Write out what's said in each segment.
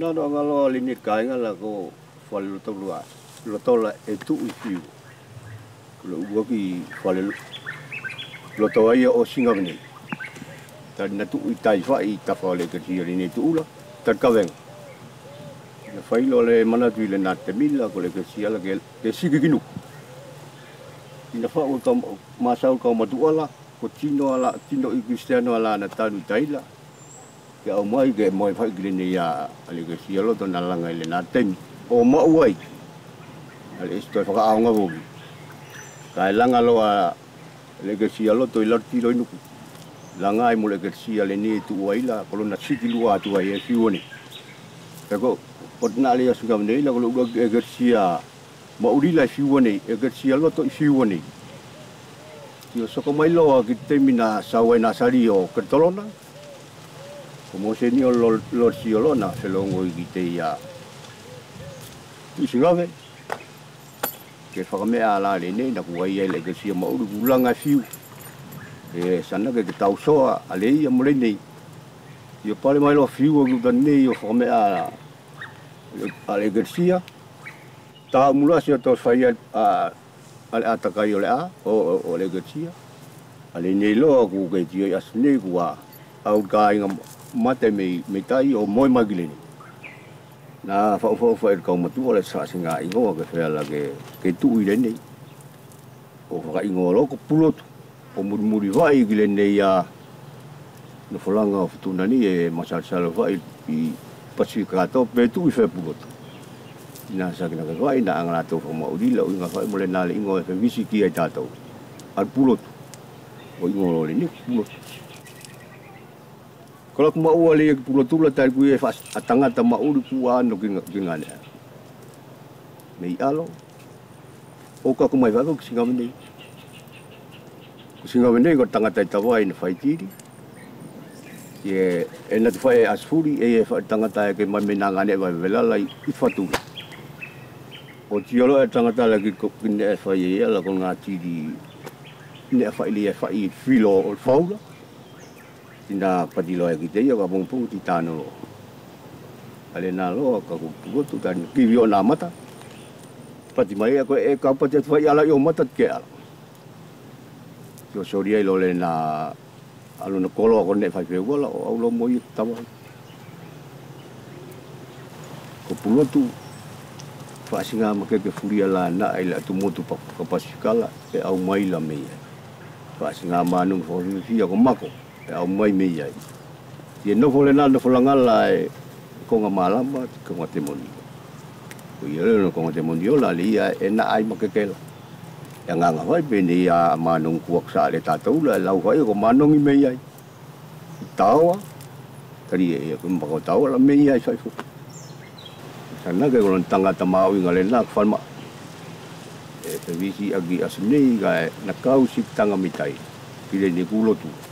na do ngalo lini kai ngala ko fal lo to lua lo to la e tu I fiu lo ua ki fal lo to ai o singa ni ta na tu I tai fa I ta fa le ke ti lini tu la ta ka ven na fai lo le mana tu le na te mila ko le ke sia la ke sigi kinu ina fa o ka masa o ka ma tu ala ko tino ala tino I cristiano ala na ta nu tai la ke au mai ke moi fai gilini ya ale ke sia lo to na langa le na ten o ma uai ale sto fa ka nga bo ka langa lo a le ke sia lo to I larti lo inu langa ai mo le ke sia le ni tu uai la ko na siki lua tu ai e Fiua ni ka ko na le asu ka nei la ko lo ke sia ma uri la Fiua ni e ke sia lo to Fiua ni yo so ko mai lo ki temina sawe na sari o ke tolona como se ni lo siolona se lo ngoi ki te ia tu singave ke whakamea ala le nei na kuai ele ke sia mauru ulanga fiu e sana ke tau soa ale ia mole nei yo pale mai lo fiu o kutan nei yo whakamea ale ke sia ta mula sia to fai ale atakai ole a o le ke sia ale nei lo ku ke tio asne kua au kai ngam mate me tai o moi magileni na fa ka matu ole sa singa ingo ke fela ke tu I nei o fa ingo lo ko Pulotu o muri vai gilene ya no folanga Futuna ni e masal sal vai I pasikato pe tu I fe Pulotu ina sa kena ke vai na ngala to fa ma udila inga fa mo le na le ingo fe visiki ai tato al Pulotu o ingo lo ni Pulotu kalau aku mau ali Pulotu la tai ku e fa atangata mauri ku ano kingane mei alo o ka ku mai va ku singa mene ko tangata tawai na fai tiri ye ena fai asfuri e fa tangata ke mai menangane va velala I fatu o tiolo e tangata lagi ko kine fai ala ko ngati di ne fai li fai filo o faula tina padilo e kite yo ka pung ti tano ale na lo ka ku tu tan ki yo na mata pati mai ko e ka pati fa ala yo mata ke ala yo soria lo le na alo no kolo ko ne fa pe wala o lo mo tawa ko Pulotu fa singa ma ke furia la na ila tu motu pa pasikala e au mai la me fa singa manu fo fia ko mako au mai me ai ye no vole na no folangala e ko nga malama ko nga temoni ko ye no ko nga temoni la lia e na ai makekela ya nga vai pe ni ya manung kuak sa le tatou la lau vai ko manung I me ai tawa kari e ko ma ko tawa la me ai sai fu sana ke ko tanga tamau ngale na falma e te visi agi asni ga na kau sik tanga mitai kile ni Pulotu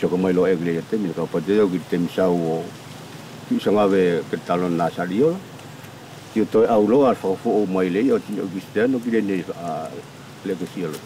so ko mai lo egle te mi ka pate o ki te misau o ki sanga ve ke talon na sario ki to au lo al fo mai le o tino cristiano ki le a le que cielo